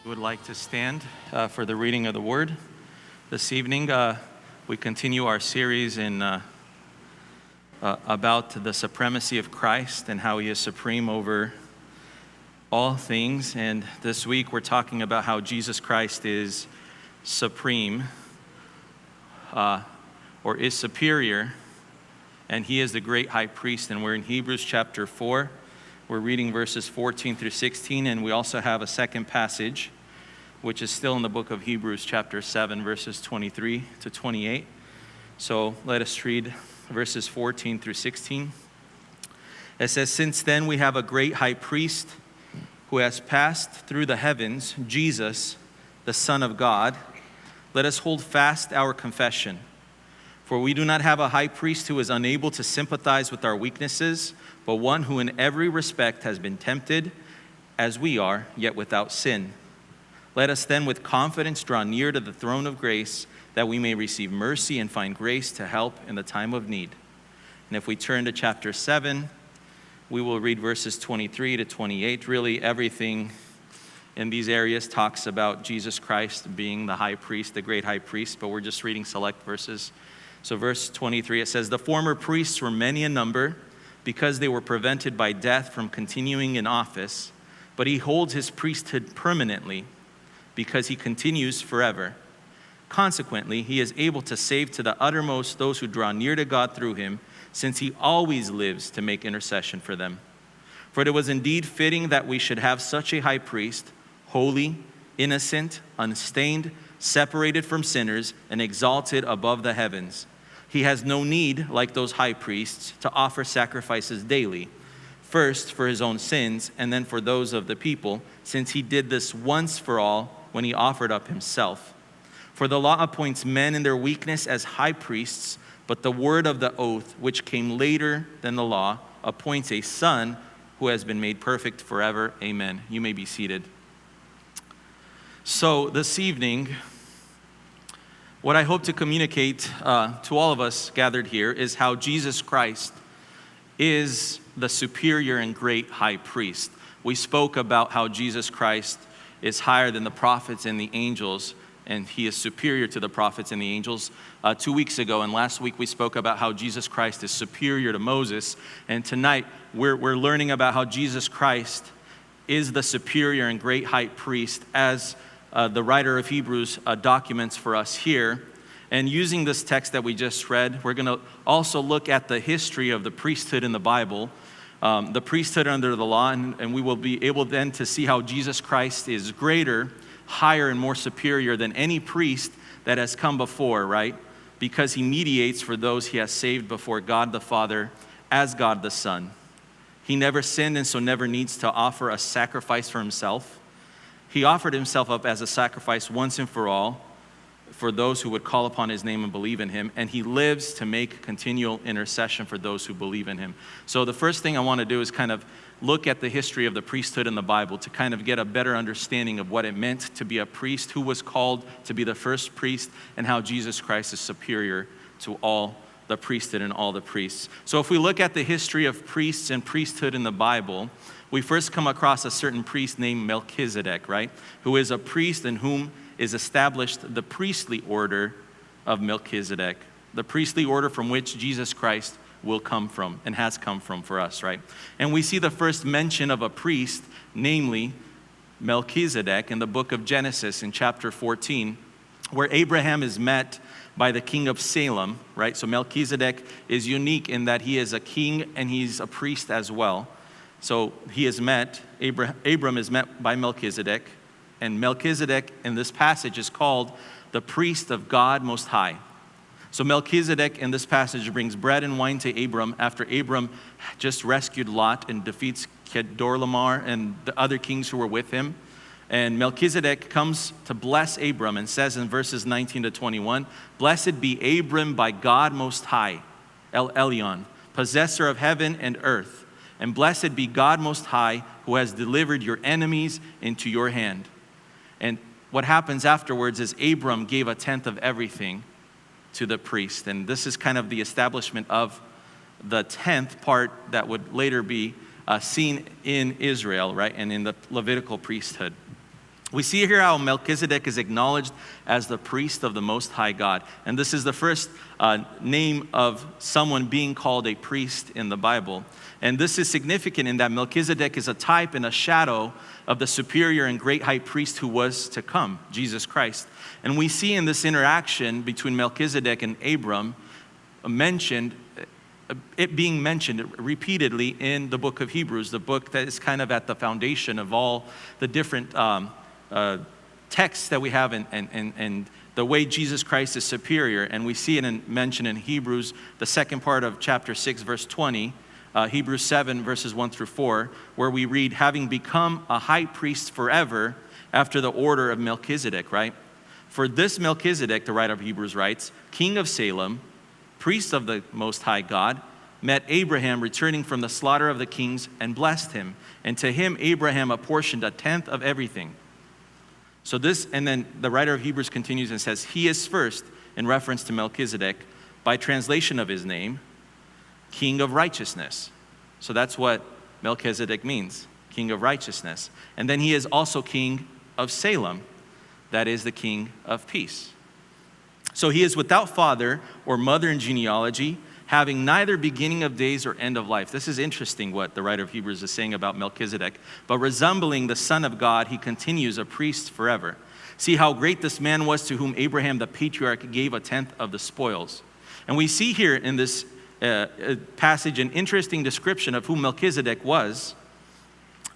We would like to stand for the reading of the word. This evening, we continue our series about the supremacy of Christ and how he is supreme over all things. And this week, we're talking about how Jesus Christ is supreme or is superior, and he is the great high priest. And we're in Hebrews chapter 4. We're reading verses 14 through 16, and we also have a second passage, which is still in the book of Hebrews chapter 7, verses 23 to 28. So let us read verses 14 through 16. It says, "Since then we have a great high priest who has passed through the heavens, Jesus, the Son of God. Let us hold fast our confession. For we do not have a high priest who is unable to sympathize with our weaknesses, but one who in every respect has been tempted as we are, yet without sin. Let us then with confidence draw near to the throne of grace, that we may receive mercy and find grace to help in the time of need." And if we turn to chapter 7, we will read verses 23 to 28. Really, everything in these areas talks about Jesus Christ being the high priest, the great high priest, but we're just reading select verses. So verse 23, it says, "The former priests were many in number, because they were prevented by death from continuing in office, but he holds his priesthood permanently, because he continues forever. Consequently, he is able to save to the uttermost those who draw near to God through him, since he always lives to make intercession for them. For it was indeed fitting that we should have such a high priest, holy, innocent, unstained, separated from sinners, and exalted above the heavens. He has no need, like those high priests, to offer sacrifices daily, first for his own sins and then for those of the people, since he did this once for all when he offered up himself. For the law appoints men in their weakness as high priests, but the word of the oath, which came later than the law, appoints a son who has been made perfect forever. Amen." You may be seated. So this evening, what I hope to communicate to all of us gathered here is how Jesus Christ is the superior and great high priest. We spoke about how Jesus Christ is higher than the prophets and the angels, and he is superior to the prophets and the angels 2 weeks ago. And last week we spoke about how Jesus Christ is superior to Moses. And tonight we're learning about how Jesus Christ is the superior and great high priest, as the writer of Hebrews documents for us here. And using this text that we just read, we're going to also look at the history of the priesthood in the Bible, the priesthood under the law, and we will be able then to see how Jesus Christ is greater, higher, and more superior than any priest that has come before, right? Because he mediates for those he has saved before God the Father as God the Son. He never sinned and so never needs to offer a sacrifice for himself. He offered himself up as a sacrifice once and for all for those who would call upon his name and believe in him, and he lives to make continual intercession for those who believe in him. So the first thing I want to do is kind of look at the history of the priesthood in the Bible to kind of get a better understanding of what it meant to be a priest, who was called to be the first priest, and how Jesus Christ is superior to all the priesthood and all the priests. So if we look at the history of priests and priesthood in the Bible, we first come across a certain priest named Melchizedek, right? Who is a priest in whom is established the priestly order of Melchizedek, the priestly order from which Jesus Christ will come from and has come from for us, right? And we see the first mention of a priest, namely Melchizedek, in the book of Genesis in chapter 14, where Abraham is met by the king of Salem, right? So Melchizedek is unique in that he is a king and he's a priest as well. So he is met, Abram is met by Melchizedek, and Melchizedek in this passage is called the priest of God Most High. So Melchizedek in this passage brings bread and wine to Abram after Abram just rescued Lot and defeats Kedorlaomer and the other kings who were with him. And Melchizedek comes to bless Abram and says in verses 19 to 21, "Blessed be Abram by God Most High, El Elyon, possessor of heaven and earth. And blessed be God Most High, who has delivered your enemies into your hand." And what happens afterwards is Abram gave a tenth of everything to the priest. And this is kind of the establishment of the 10th part that would later be seen in Israel, right, and in the Levitical priesthood. We see here how Melchizedek is acknowledged as the priest of the Most High God. And this is the first name of someone being called a priest in the Bible. And this is significant in that Melchizedek is a type and a shadow of the superior and great high priest who was to come, Jesus Christ. And we see in this interaction between Melchizedek and Abram it being mentioned repeatedly in the book of Hebrews, the book that is kind of at the foundation of all the different texts that we have and the way Jesus Christ is superior. And we see it mentioned in Hebrews, the second part of chapter 6, verse 20, Hebrews 7, verses 1 through 4, where we read, having become a high priest forever after the order of Melchizedek, right? For this Melchizedek, the writer of Hebrews writes, king of Salem, priest of the Most High God, met Abraham returning from the slaughter of the kings and blessed him. And to him Abraham apportioned a tenth of everything. So this, and then the writer of Hebrews continues and says, he is first, in reference to Melchizedek, by translation of his name, king of righteousness. So that's what Melchizedek means, king of righteousness. And then he is also king of Salem, that is the king of peace. So he is without father or mother in genealogy, having neither beginning of days or end of life. This is interesting what the writer of Hebrews is saying about Melchizedek. But resembling the Son of God, he continues a priest forever. See how great this man was, to whom Abraham the patriarch gave a tenth of the spoils. And we see here in this passage an interesting description of who Melchizedek was,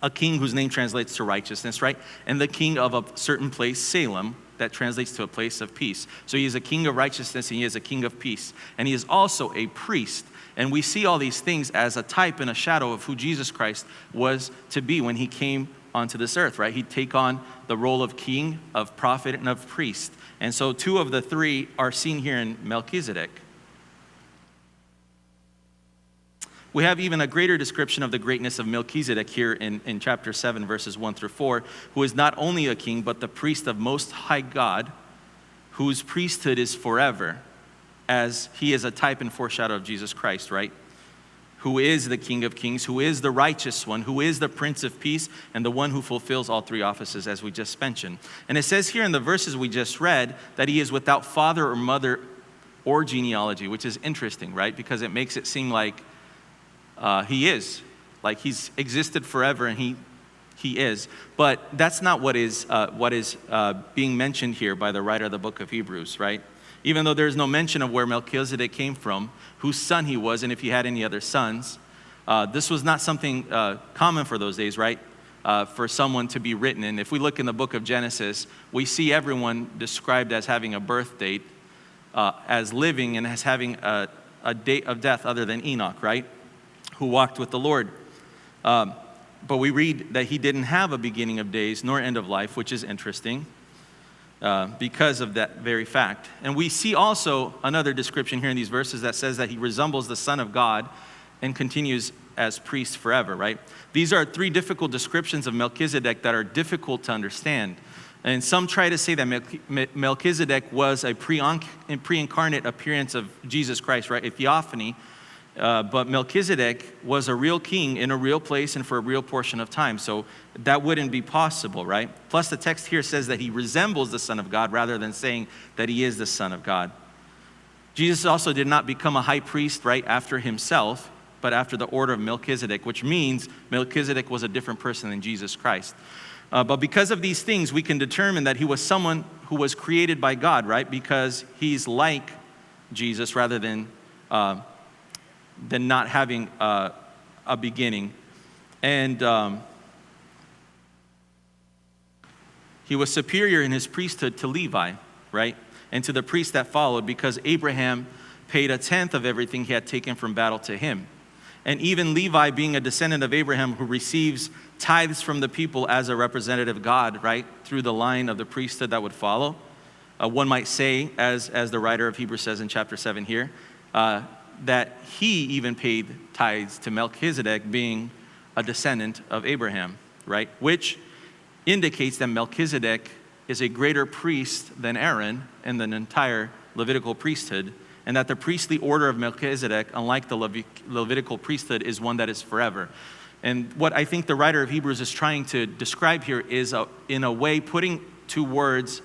a king whose name translates to righteousness, right? And the king of a certain place, Salem, that translates to a place of peace. So he is a king of righteousness and he is a king of peace. And he is also a priest. And we see all these things as a type and a shadow of who Jesus Christ was to be when he came onto this earth, right? He'd take on the role of king, of prophet, and of priest. And so two of the three are seen here in Melchizedek. We have even a greater description of the greatness of Melchizedek here in chapter 7, verses 1 through 4, who is not only a king, but the priest of Most High God, whose priesthood is forever, as he is a type and foreshadow of Jesus Christ, right? Who is the King of Kings, who is the righteous one, who is the Prince of Peace, and the one who fulfills all three offices, as we just mentioned. And it says here in the verses we just read that he is without father or mother or genealogy, which is interesting, right? Because it makes it seem like he is, like he's existed forever, and he is. But that's not what is being mentioned here by the writer of the book of Hebrews, right? Even though there's no mention of where Melchizedek came from, whose son he was, and if he had any other sons, this was not something common for those days, right? For someone to be written. And if we look in the book of Genesis, we see everyone described as having a birth date, as living, and as having a date of death other than Enoch, right? Who walked with the Lord. But we read that he didn't have a beginning of days nor end of life, which is interesting because of that very fact. And we see also another description here in these verses that says that he resembles the Son of God and continues as priest forever, right? These are three difficult descriptions of Melchizedek that are difficult to understand. And some try to say that Melchizedek was a pre-incarnate appearance of Jesus Christ, right? A theophany. But Melchizedek was a real king in a real place and for a real portion of time. So that wouldn't be possible, right? Plus the text here says that he resembles the Son of God rather than saying that he is the Son of God. Jesus also did not become a high priest right after himself, but after the order of Melchizedek, which means Melchizedek was a different person than Jesus Christ. But because of these things, we can determine that he was someone who was created by God, right? Because he's like Jesus rather than not having a beginning. And he was superior in his priesthood to Levi, right? And to the priests that followed, because Abraham paid a tenth of everything he had taken from battle to him. And even Levi, being a descendant of Abraham, who receives tithes from the people as a representative of God, right? Through the line of the priesthood that would follow. One might say, as the writer of Hebrews says in chapter 7 here, that he even paid tithes to Melchizedek, being a descendant of Abraham, right? Which indicates that Melchizedek is a greater priest than Aaron in the entire Levitical priesthood, and that the priestly order of Melchizedek, unlike the Levitical priesthood, is one that is forever. And what I think the writer of Hebrews is trying to describe here is, in a way, putting to words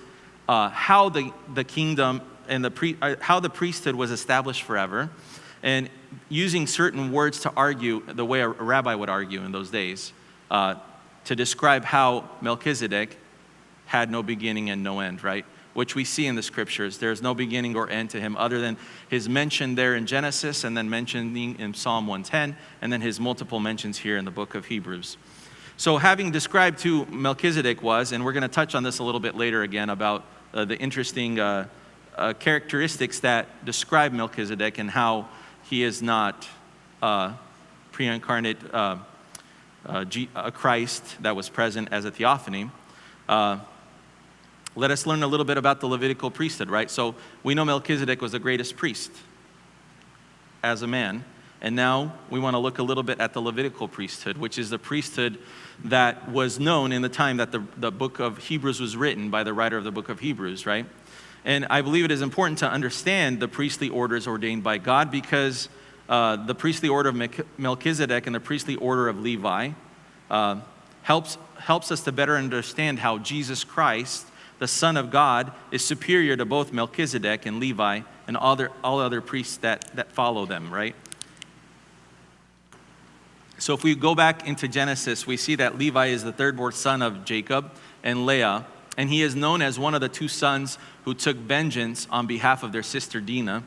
how the kingdom and how the priesthood was established forever, and using certain words to argue the way a rabbi would argue in those days, to describe how Melchizedek had no beginning and no end, right? Which we see in the scriptures. There's no beginning or end to him other than his mention there in Genesis, and then mentioning in Psalm 110, and then his multiple mentions here in the book of Hebrews. So having described who Melchizedek was, and we're going to touch on this a little bit later again about the interesting characteristics that describe Melchizedek and how he is not pre-incarnate a Christ that was present as a theophany. Let us learn a little bit about the Levitical priesthood, right? So we know Melchizedek was the greatest priest as a man. And now we want to look a little bit at the Levitical priesthood, which is the priesthood that was known in the time that the book of Hebrews was written by the writer of the book of Hebrews, right? And I believe it is important to understand the priestly orders ordained by God, because the priestly order of Melchizedek and the priestly order of Levi helps us to better understand how Jesus Christ, the Son of God, is superior to both Melchizedek and Levi and all other priests that follow them, right? So if we go back into Genesis, we see that Levi is the third-born son of Jacob and Leah, and he is known as one of the two sons who took vengeance on behalf of their sister Dinah,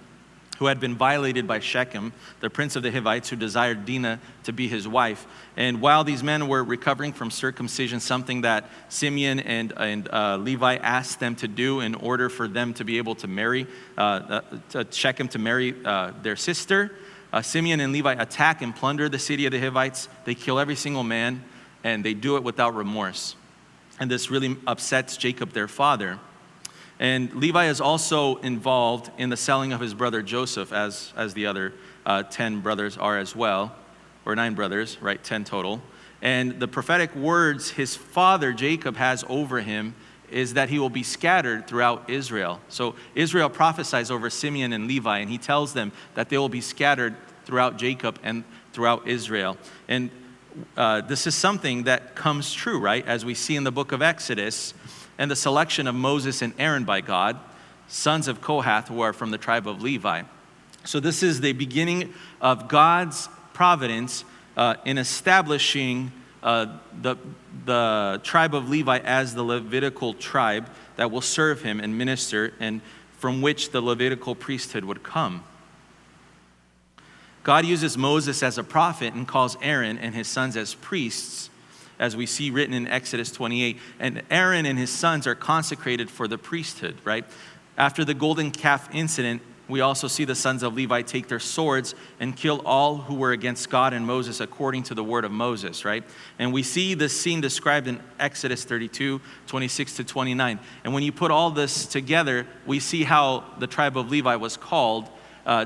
who had been violated by Shechem, the prince of the Hivites, who desired Dinah to be his wife. And while these men were recovering from circumcision, something that Simeon and Levi asked them to do in order for them to be able to marry, Shechem to marry their sister, Simeon and Levi attack and plunder the city of the Hivites. They kill every single man, and they do it without remorse. And this really upsets Jacob, their father. And Levi is also involved in the selling of his brother Joseph, as the other 10 brothers are as well, or 9 brothers, right, 10 total. And the prophetic words his father Jacob has over him is that he will be scattered throughout Israel. So Israel prophesies over Simeon and Levi, and he tells them that they will be scattered throughout Jacob and throughout Israel. And this is something that comes true, right, as we see in the book of Exodus, and the selection of Moses and Aaron by God, sons of Kohath, who are from the tribe of Levi. So this is the beginning of God's providence in establishing the tribe of Levi as the Levitical tribe that will serve him and minister, and from which the Levitical priesthood would come. God uses Moses as a prophet and calls Aaron and his sons as priests, as we see written in Exodus 28. And Aaron and his sons are consecrated for the priesthood, right? After the golden calf incident, we also see the sons of Levi take their swords and kill all who were against God and Moses according to the word of Moses, right? And we see this scene described in Exodus 32, 26 to 29. And when you put all this together, we see how the tribe of Levi was called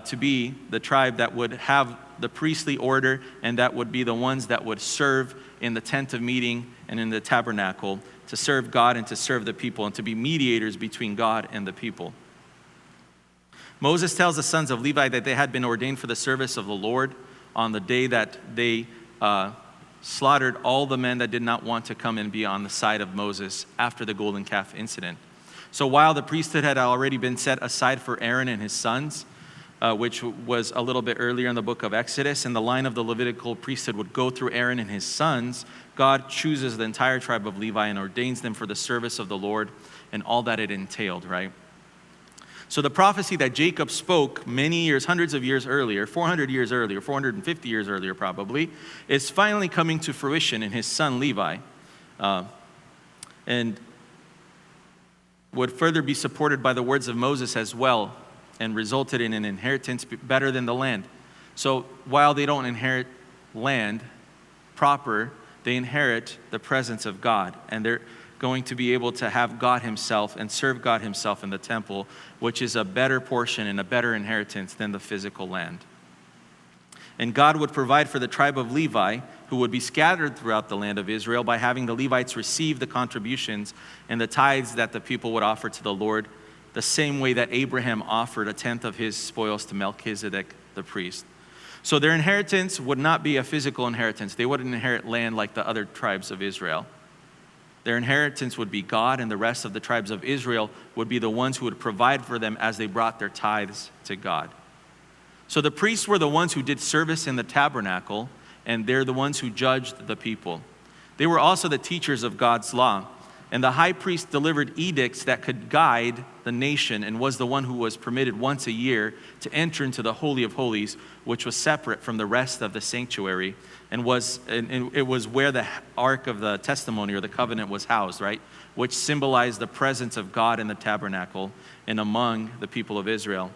to be the tribe that would have the priestly order, and that would be the ones that would serve in the tent of meeting and in the tabernacle, to serve God and to serve the people, and to be mediators between God and the people. Moses tells the sons of Levi that they had been ordained for the service of the Lord on the day that they slaughtered all the men that did not want to come and be on the side of Moses after the golden calf incident. So while the priesthood had already been set aside for Aaron and his sons, which was a little bit earlier in the book of Exodus, and the line of the Levitical priesthood would go through Aaron and his sons, God chooses the entire tribe of Levi and ordains them for the service of the Lord and all that it entailed, right? So the prophecy that Jacob spoke many years, hundreds of years earlier, 400 years earlier, 450 years earlier probably, is finally coming to fruition in his son Levi, and would further be supported by the words of Moses as well, and resulted in an inheritance better than the land. So while they don't inherit land proper, they inherit the presence of God, and they're going to be able to have God himself and serve God himself in the temple, which is a better portion and a better inheritance than the physical land. And God would provide for the tribe of Levi, who would be scattered throughout the land of Israel, by having the Levites receive the contributions and the tithes that the people would offer to the Lord, the same way that Abraham offered a tenth of his spoils to Melchizedek the priest. So their inheritance would not be a physical inheritance. They wouldn't inherit land like the other tribes of Israel. Their inheritance would be God, and the rest of the tribes of Israel would be the ones who would provide for them as they brought their tithes to God. So the priests were the ones who did service in the tabernacle, and they're the ones who judged the people. They were also the teachers of God's law. And the high priest delivered edicts that could guide the nation and was the one who was permitted once a year to enter into the Holy of Holies, which was separate from the rest of the sanctuary, and it was where the Ark of the Testimony or the covenant was housed, right? Which symbolized the presence of God in the tabernacle and among the people of Israel.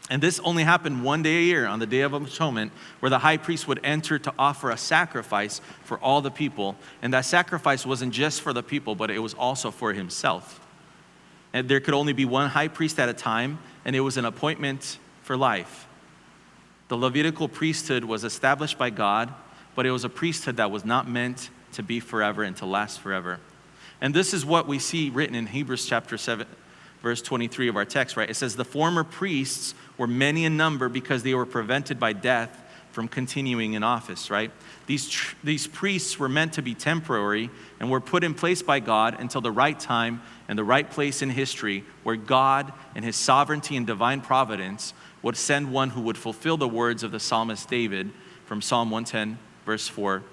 And this only happened one day a year, on the Day of Atonement, where the high priest would enter to offer a sacrifice for all the people. And that sacrifice wasn't just for the people, but it was also for himself. And there could only be one high priest at a time, and it was an appointment for life. The Levitical priesthood was established by God, but it was a priesthood that was not meant to be forever and to last forever. And this is what we see written in Hebrews chapter 7, verse 23 of our text, right? It says, the former priests were many in number because they were prevented by death from continuing in office, right? These priests were meant to be temporary and were put in place by God until the right time and the right place in history where God in his sovereignty and divine providence would send one who would fulfill the words of the psalmist David from Psalm 110, verse 4,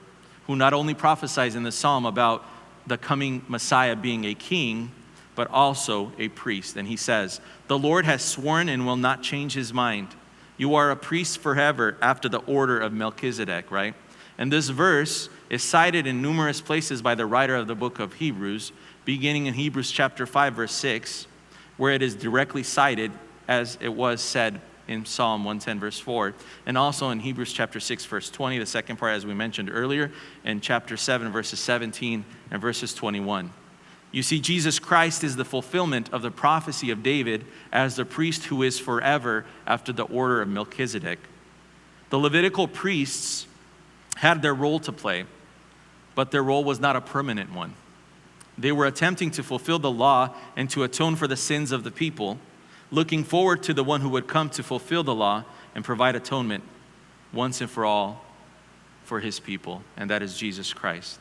who not only prophesies in the psalm about the coming Messiah being a king, but also a priest. And he says, the Lord has sworn and will not change his mind. You are a priest forever after the order of Melchizedek, right? And this verse is cited in numerous places by the writer of the book of Hebrews, beginning in Hebrews chapter 5, verse 6, where it is directly cited as it was said in Psalm 110, verse 4, and also in Hebrews chapter 6, verse 20, the second part as we mentioned earlier, and chapter 7, verses 17 and verses 21. You see, Jesus Christ is the fulfillment of the prophecy of David as the priest who is forever after the order of Melchizedek. The Levitical priests had their role to play, but their role was not a permanent one. They were attempting to fulfill the law and to atone for the sins of the people, looking forward to the one who would come to fulfill the law and provide atonement once and for all for his people, and that is Jesus Christ.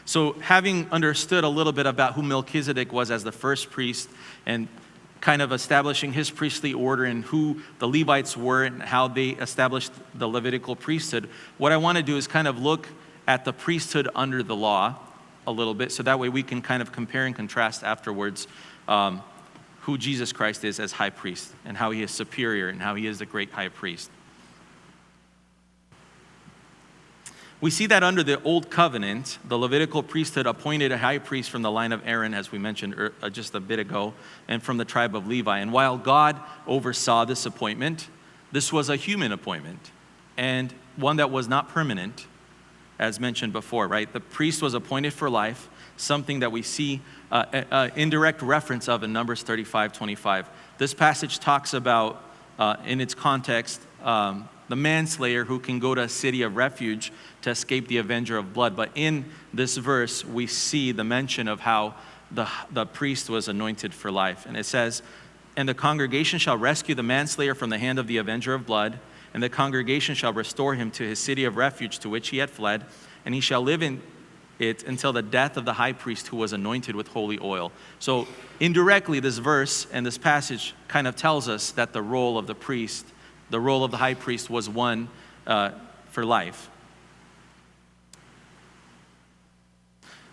So having understood a little bit about who Melchizedek was as the first priest and kind of establishing his priestly order and who the Levites were and how they established the Levitical priesthood, what I want to do is kind of look at the priesthood under the law a little bit, so that way we can kind of compare and contrast afterwards who Jesus Christ is as high priest and how he is superior and how he is the great high priest. We see that under the Old Covenant, the Levitical priesthood appointed a high priest from the line of Aaron, as we mentioned just a bit ago, and from the tribe of Levi. And while God oversaw this appointment, this was a human appointment and one that was not permanent, as mentioned before, right? The priest was appointed for life, something that we see indirect reference of in Numbers 35:25. This passage talks about, in its context, the manslayer who can go to a city of refuge to escape the avenger of blood. But in this verse, we see the mention of how the priest was anointed for life. And it says, and the congregation shall rescue the manslayer from the hand of the avenger of blood, and the congregation shall restore him to his city of refuge to which he had fled, and he shall live in it until the death of the high priest who was anointed with holy oil. So indirectly, this verse and this passage kind of tells us that the role of the priest, the role of the high priest, was one for life.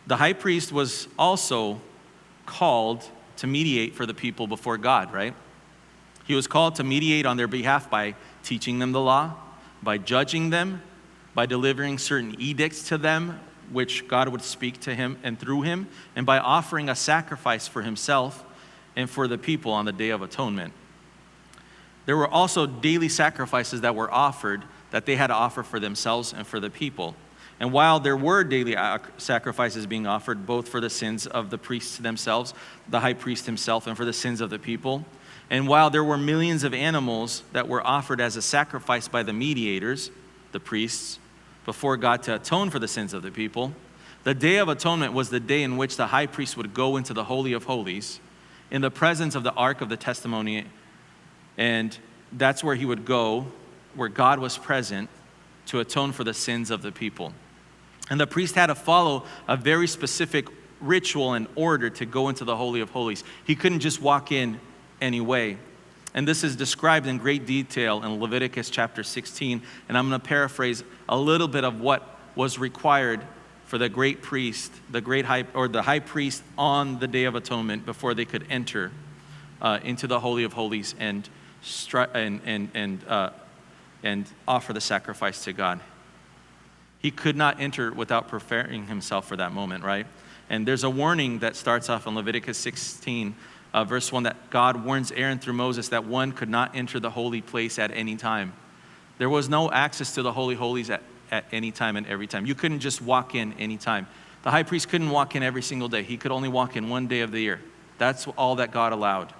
The high priest was also called to mediate for the people before God, right? He was called to mediate on their behalf by teaching them the law, by judging them, by delivering certain edicts to them, which God would speak to him and through him, and by offering a sacrifice for himself and for the people on the Day of Atonement. There were also daily sacrifices that were offered that they had to offer for themselves and for the people. And while there were daily sacrifices being offered, both for the sins of the priests themselves, the high priest himself, and for the sins of the people, and while there were millions of animals that were offered as a sacrifice by the mediators, the priests, before God to atone for the sins of the people, the Day of Atonement was the day in which the high priest would go into the Holy of Holies in the presence of the Ark of the Testimony, and that's where he would go where God was present to atone for the sins of the people. And the priest had to follow a very specific ritual and order to go into the Holy of Holies. He couldn't just walk in anyway. And this is described in great detail in Leviticus chapter 16. And I'm going to paraphrase a little bit of what was required for the great priest, the high priest on the Day of Atonement before they could enter into the Holy of Holies and offer the sacrifice to God. He could not enter without preparing himself for that moment, right? And there's a warning that starts off in Leviticus 16, verse 1, that God warns Aaron through Moses that one could not enter the holy place at any time. There was no access to the Holy Holies at any time and every time. You couldn't just walk in any time. The high priest couldn't walk in every single day. He could only walk in one day of the year. That's all that God allowed.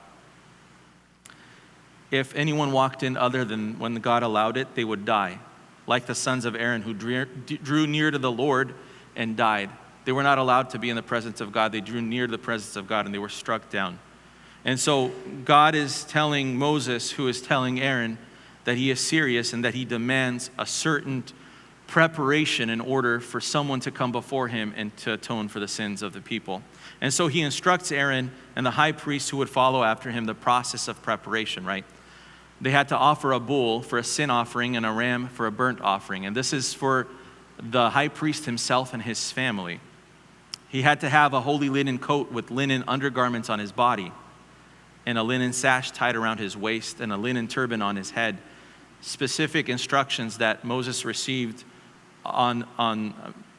If anyone walked in other than when God allowed it, they would die. Like the sons of Aaron who drew near to the Lord and died. They were not allowed to be in the presence of God. They drew near to the presence of God and they were struck down. And so God is telling Moses, who is telling Aaron, that he is serious and that he demands a certain preparation in order for someone to come before him and to atone for the sins of the people. And so he instructs Aaron and the high priest who would follow after him the process of preparation, right? They had to offer a bull for a sin offering and a ram for a burnt offering. And this is for the high priest himself and his family. He had to have a holy linen coat with linen undergarments on his body and a linen sash tied around his waist and a linen turban on his head. Specific instructions that Moses received on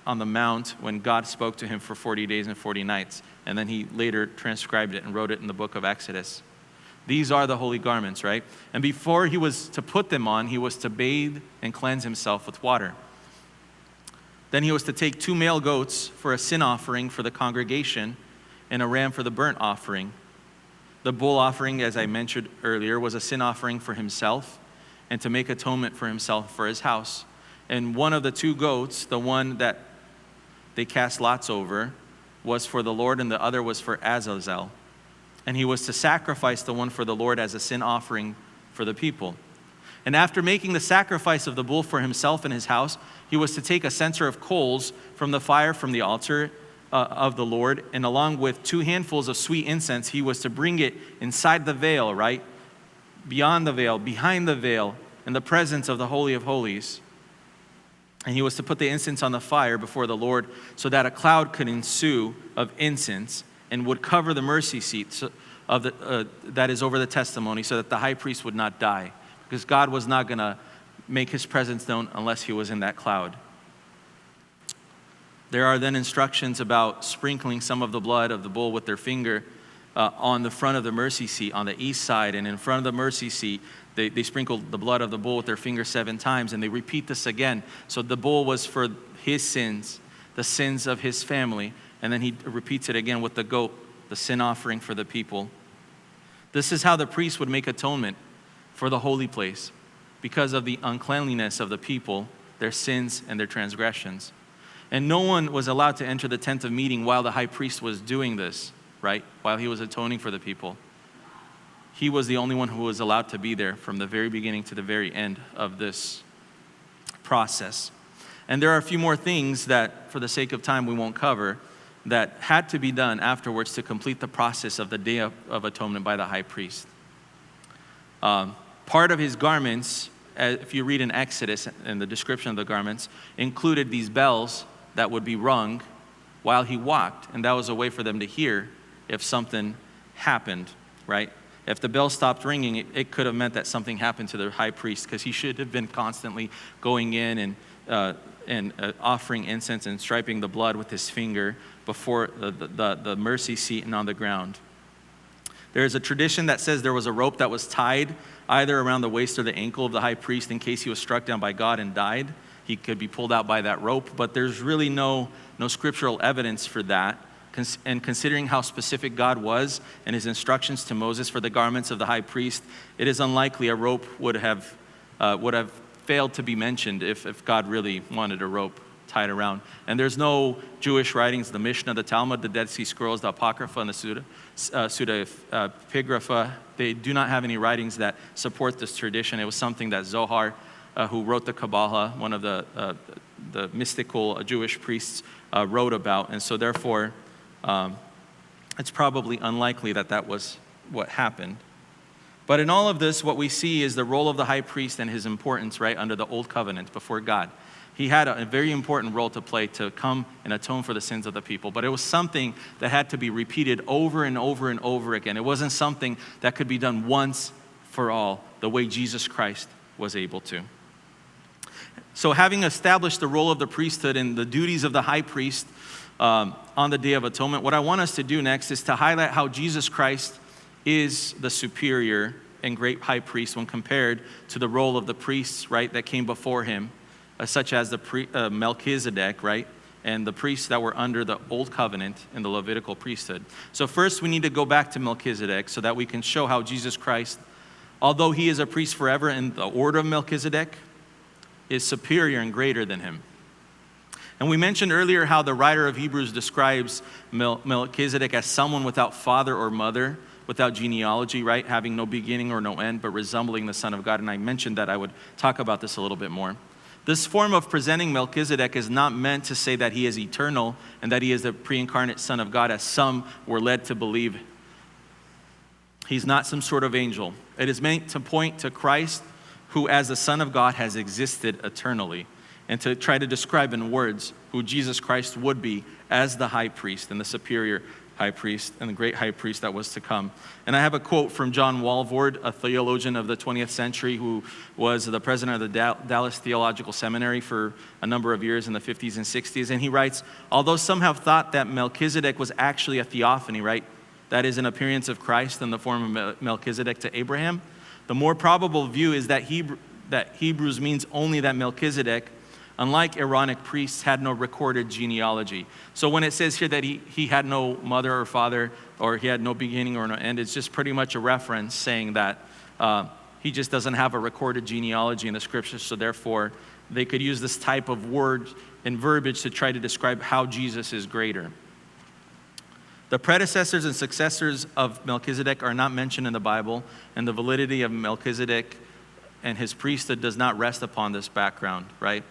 the mount when God spoke to him for 40 days and 40 nights. And then he later transcribed it and wrote it in the book of Exodus. These are the holy garments, right? And before he was to put them on, he was to bathe and cleanse himself with water. Then he was to take 2 male goats for a sin offering for the congregation and a ram for the burnt offering. The bull offering, as I mentioned earlier, was a sin offering for himself and to make atonement for himself for his house. And one of the 2 goats, the one that they cast lots over, was for the Lord and the other was for Azazel. And he was to sacrifice the one for the Lord as a sin offering for the people. And after making the sacrifice of the bull for himself and his house, he was to take a censer of coals from the fire from the altar of the Lord, and along with 2 handfuls of sweet incense, he was to bring it inside the veil, right? Beyond the veil, behind the veil, in the presence of the Holy of Holies. And he was to put the incense on the fire before the Lord so that a cloud could ensue of incense and would cover the mercy seat that is over the testimony so that the high priest would not die. Because God was not going to make his presence known unless he was in that cloud. There are then instructions about sprinkling some of the blood of the bull with their finger on the front of the mercy seat on the east side. And in front of the mercy seat, they sprinkled the blood of the bull with their finger 7 times. And they repeat this again. So the bull was for his sins, the sins of his family. And then he repeats it again with the goat, the sin offering for the people. This is how the priest would make atonement for the holy place because of the uncleanliness of the people, their sins and their transgressions. And no one was allowed to enter the tent of meeting while the high priest was doing this, right? While he was atoning for the people. He was the only one who was allowed to be there from the very beginning to the very end of this process. And there are a few more things that, for the sake of time, we won't cover, that had to be done afterwards to complete the process of the Day of Atonement by the high priest. Part of his garments, if you read in Exodus and the description of the garments, included these bells that would be rung while he walked. And that was a way for them to hear if something happened, right? If the bell stopped ringing, it could have meant that something happened to the high priest because he should have been constantly going in and offering incense and striping the blood with his finger before the mercy seat and on the ground. There's a tradition that says there was a rope that was tied either around the waist or the ankle of the high priest in case he was struck down by God and died. He could be pulled out by that rope, but there's really no scriptural evidence for that. And considering how specific God was and his instructions to Moses for the garments of the high priest, it is unlikely a rope would have failed to be mentioned if God really wanted a rope tied around. And there's no Jewish writings, the Mishnah, the Talmud, the Dead Sea Scrolls, the Apocrypha, and the Pseudepigrapha. They do not have any writings that support this tradition. It was something that Zohar who wrote the Kabbalah, one of the mystical Jewish priests, wrote about. And so therefore, it's probably unlikely that that was what happened. But in all of this, what we see is the role of the high priest and his importance, right, under the old covenant before God. He had a very important role to play to come and atone for the sins of the people. But it was something that had to be repeated over and over and over again. It wasn't something that could be done once for all, the way Jesus Christ was able to. So having established the role of the priesthood and the duties of the high priest on the Day of Atonement, what I want us to do next is to highlight how Jesus Christ is the superior and great high priest when compared to the role of the priests, right, that came before him, such as the Melchizedek, right, and the priests that were under the Old Covenant in the Levitical priesthood. So first we need to go back to Melchizedek so that we can show how Jesus Christ, although he is a priest forever in the order of Melchizedek, is superior and greater than him. And we mentioned earlier how the writer of Hebrews describes Melchizedek as someone without father or mother, without genealogy, right? Having no beginning or no end, but resembling the Son of God. And I mentioned that I would talk about this a little bit more. This form of presenting Melchizedek is not meant to say that he is eternal and that he is the pre-incarnate Son of God, as some were led to believe. He's not some sort of angel. It is meant to point to Christ, who as the Son of God has existed eternally, and to try to describe in words who Jesus Christ would be as the high priest and the superior high priest and the great high priest that was to come. And I have a quote from John Walvoord, a theologian of the 20th century who was the president of the Dallas Theological Seminary for a number of years in the 50s and 60s. And he writes, although some have thought that Melchizedek was actually a theophany, right? That is an appearance of Christ in the form of Melchizedek to Abraham. The more probable view is that Hebrews means only that Melchizedek, unlike Aaronic priests, had no recorded genealogy. So when it says here that he had no mother or father, or he had no beginning or no end, it's just pretty much a reference saying that he just doesn't have a recorded genealogy in the scriptures, so therefore they could use this type of word and verbiage to try to describe how Jesus is greater. The predecessors and successors of Melchizedek are not mentioned in the Bible, and the validity of Melchizedek and his priesthood does not rest upon this background, right?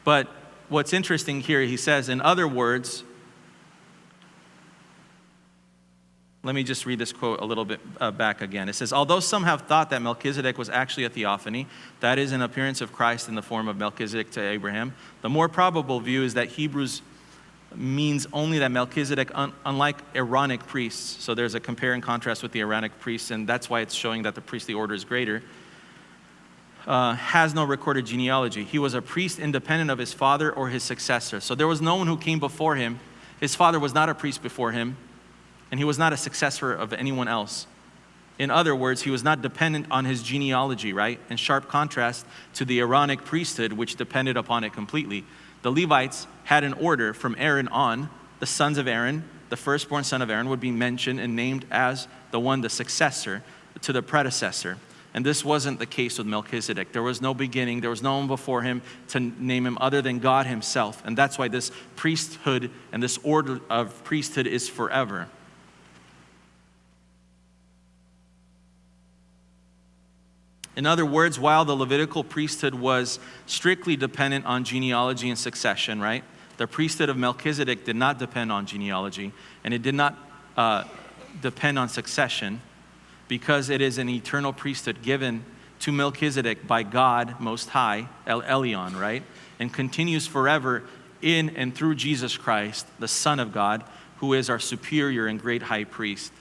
But what's interesting here, he says, in other words, let me just read this quote a little bit back again. It says, although some have thought that Melchizedek was actually a theophany, that is an appearance of Christ in the form of Melchizedek to Abraham, the more probable view is that Hebrews means only that Melchizedek, unlike Aaronic priests, so there's a compare and contrast with the Aaronic priests, and that's why it's showing that the priestly order is greater, has no recorded genealogy. He was a priest independent of his father or his successor. So there was no one who came before him. His father was not a priest before him, and he was not a successor of anyone else. In other words, he was not dependent on his genealogy, right? In sharp contrast to the Aaronic priesthood, which depended upon it completely. The Levites had an order from Aaron on. The sons of Aaron, the firstborn son of Aaron, would be mentioned and named as the successor to the predecessor. And this wasn't the case with Melchizedek. There was no beginning. There was no one before him to name him other than God himself. And that's why this priesthood and this order of priesthood is forever. In other words, while the Levitical priesthood was strictly dependent on genealogy and succession, right? The priesthood of Melchizedek did not depend on genealogy, and it did not depend on succession, because it is an eternal priesthood given to Melchizedek by God Most High, El Elyon, right? And continues forever in and through Jesus Christ, the Son of God, who is our superior and great high priest.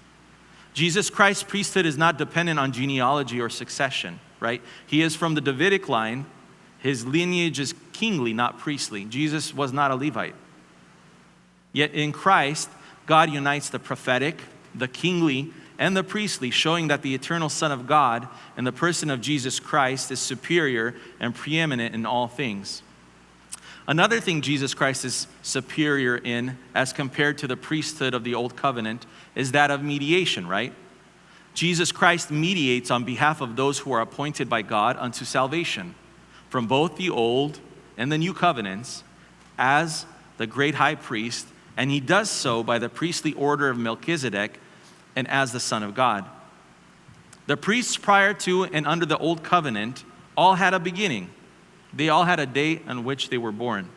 Jesus Christ's priesthood is not dependent on genealogy or succession, right? He is from the Davidic line. His lineage is kingly, not priestly. Jesus was not a Levite. Yet in Christ, God unites the prophetic, the kingly, and the priestly, showing that the eternal Son of God in the person of Jesus Christ is superior and preeminent in all things. Another thing Jesus Christ is superior in, as compared to the priesthood of the Old Covenant, is that of mediation, right? Jesus Christ mediates on behalf of those who are appointed by God unto salvation, from both the Old and the New Covenants, as the great high priest, and he does so by the priestly order of Melchizedek, and as the Son of God. The priests prior to and under the Old Covenant all had a beginning, They all had a day on which they were born.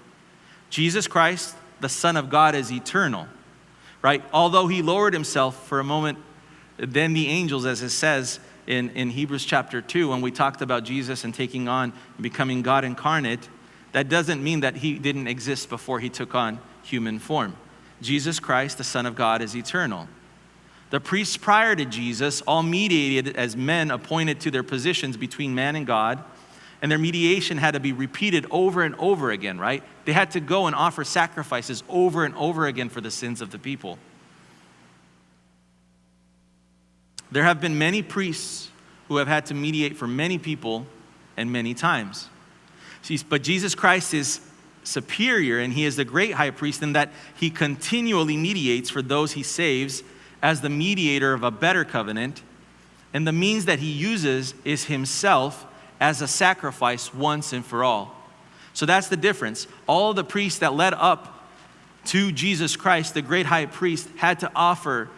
Jesus Christ, the Son of God, is eternal, right? Although he lowered himself for a moment than the angels, as it says in Hebrews chapter 2, when we talked about Jesus and taking on and becoming God incarnate, that doesn't mean that he didn't exist before he took on human form. Jesus Christ, the Son of God, is eternal. The priests prior to Jesus all mediated as men appointed to their positions between man and God, and their mediation had to be repeated over and over again, right? They had to go and offer sacrifices over and over again for the sins of the people. There have been many priests who have had to mediate for many people and many times. But Jesus Christ is superior, and he is the great high priest in that he continually mediates for those he saves as the mediator of a better covenant, and the means that he uses is himself as a sacrifice once and for all. So that's the difference. All the priests that led up to Jesus Christ, the great high priest, had to offer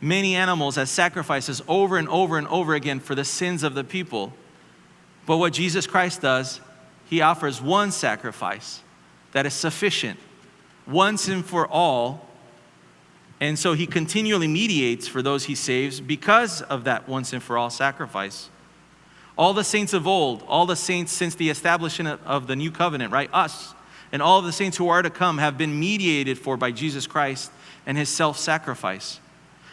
many animals as sacrifices over and over and over again for the sins of the people. But what Jesus Christ does, he offers one sacrifice that is sufficient once and for all. And so he continually mediates for those he saves because of that once and for all sacrifice. All the saints of old, all the saints since the establishment of the new covenant, right? Us and all of the saints who are to come have been mediated for by Jesus Christ and his self-sacrifice.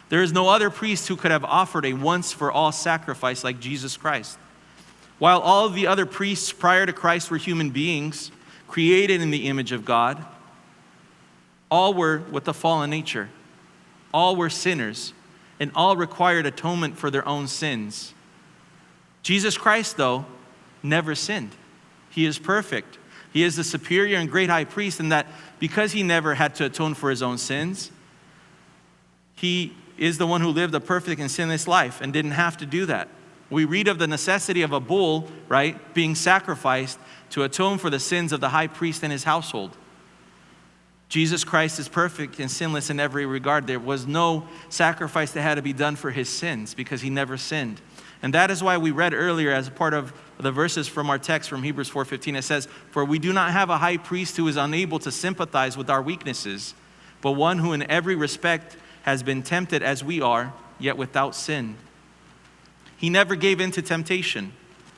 There is no other priest who could have offered a once for all sacrifice like Jesus Christ. While all of the other priests prior to Christ were human beings, created in the image of God, all were with a fallen nature. All were sinners, and all required atonement for their own sins. Jesus Christ, though, never sinned. He is perfect. He is the superior and great high priest in that because he never had to atone for his own sins, he is the one who lived a perfect and sinless life and didn't have to do that. We read of the necessity of a bull, right, being sacrificed to atone for the sins of the high priest and his household. Jesus Christ is perfect and sinless in every regard. There was no sacrifice that had to be done for his sins because he never sinned. And that is why we read earlier as a part of the verses from our text from Hebrews 4:15, it says, "For we do not have a high priest who is unable to sympathize with our weaknesses, but one who in every respect has been tempted as we are, yet without sin." He never gave in to temptation.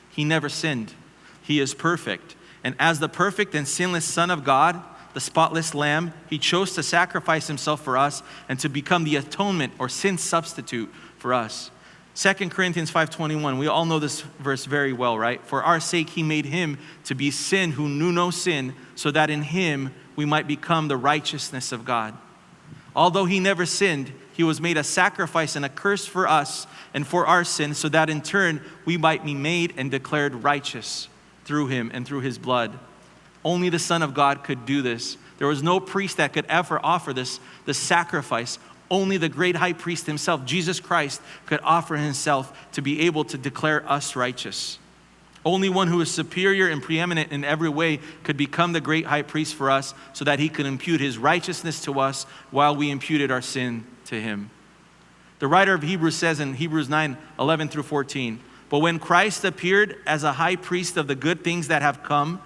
He never sinned. He is perfect. And as the perfect and sinless Son of God, the spotless Lamb, he chose to sacrifice himself for us and to become the atonement or sin substitute for us. 2 Corinthians 5:21, we all know this verse very well, right? "For our sake he made him to be sin who knew no sin, so that in him we might become the righteousness of God." Although he never sinned, he was made a sacrifice and a curse for us and for our sin, so that in turn we might be made and declared righteous through him and through his blood. Only the Son of God could do this. There was no priest that could ever offer this sacrifice. Only the great high priest himself, Jesus Christ, could offer himself to be able to declare us righteous. Only one who is superior and preeminent in every way could become the great high priest for us so that he could impute his righteousness to us while we imputed our sin to him. The writer of Hebrews says in Hebrews 9:11 through 14, "But when Christ appeared as a high priest of the good things that have come,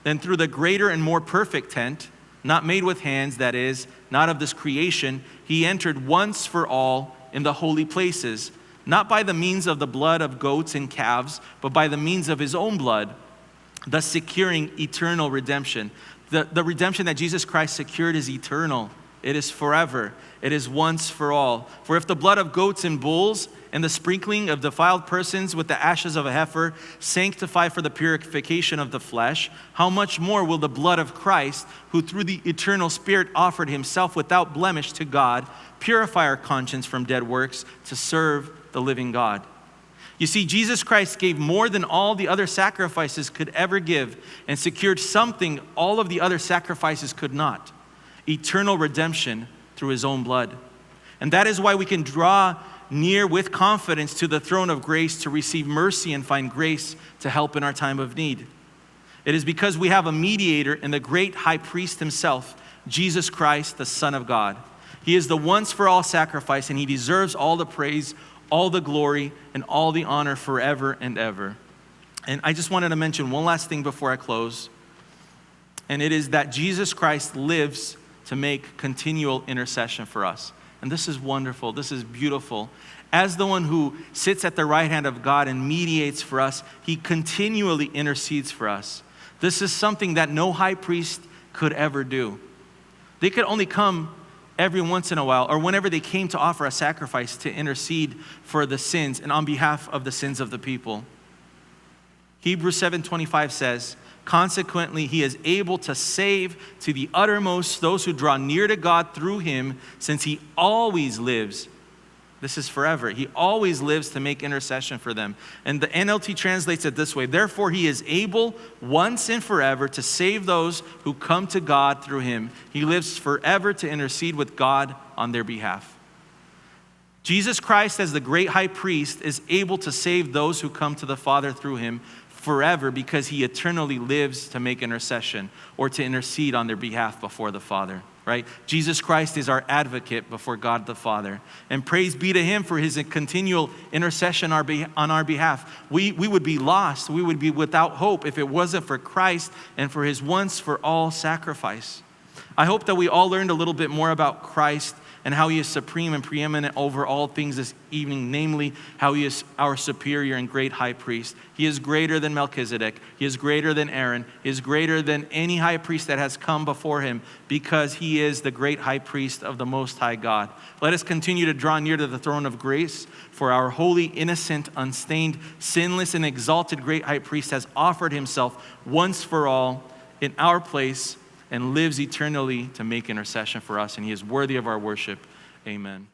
then through the greater and more perfect tent, not made with hands, that is, not of this creation, he entered once for all in the holy places, not by the means of the blood of goats and calves, but by the means of his own blood, thus securing eternal redemption." The redemption that Jesus Christ secured is eternal. It is forever. It is once for all. For if the blood of goats and bulls and the sprinkling of defiled persons with the ashes of a heifer sanctify for the purification of the flesh, how much more will the blood of Christ, who through the eternal Spirit offered himself without blemish to God, purify our conscience from dead works to serve the living God? You see, Jesus Christ gave more than all the other sacrifices could ever give and secured something all of the other sacrifices could not: eternal redemption through his own blood. And that is why we can draw near with confidence to the throne of grace to receive mercy and find grace to help in our time of need. It is because we have a mediator in the great high priest himself, Jesus Christ, the Son of God. He is the once for all sacrifice, and he deserves all the praise, all the glory, and all the honor forever and ever. And I just wanted to mention one last thing before I close. And it is that Jesus Christ lives to make continual intercession for us. And this is wonderful. This is beautiful. As the one who sits at the right hand of God and mediates for us, he continually intercedes for us. This is something that no high priest could ever do. They could only come every once in a while, or whenever they came to offer a sacrifice to intercede for the sins and on behalf of the sins of the people. Hebrews 7:25 says, consequently, he is able to save to the uttermost those who draw near to God through him, since he always lives. This is forever. He always lives to make intercession for them. And the NLT translates it this way: therefore, he is able once and forever to save those who come to God through him. He lives forever to intercede with God on their behalf. Jesus Christ, as the great high priest, is able to save those who come to the Father through him forever, because he eternally lives to make intercession or to intercede on their behalf before the Father, right? Jesus Christ is our advocate before God the Father. And praise be to him for his continual intercession on our behalf. We would be lost. We would be without hope if it wasn't for Christ and for his once for all sacrifice. I hope that we all learned a little bit more about Christ and how he is supreme and preeminent over all things this evening, namely how he is our superior and great high priest. He is greater than Melchizedek. He is greater than Aaron. He is greater than any high priest that has come before him, because he is the great high priest of the Most High God. Let us continue to draw near to the throne of grace, for our holy, innocent, unstained, sinless, and exalted great high priest has offered himself once for all in our place and lives eternally to make intercession for us, and he is worthy of our worship. Amen.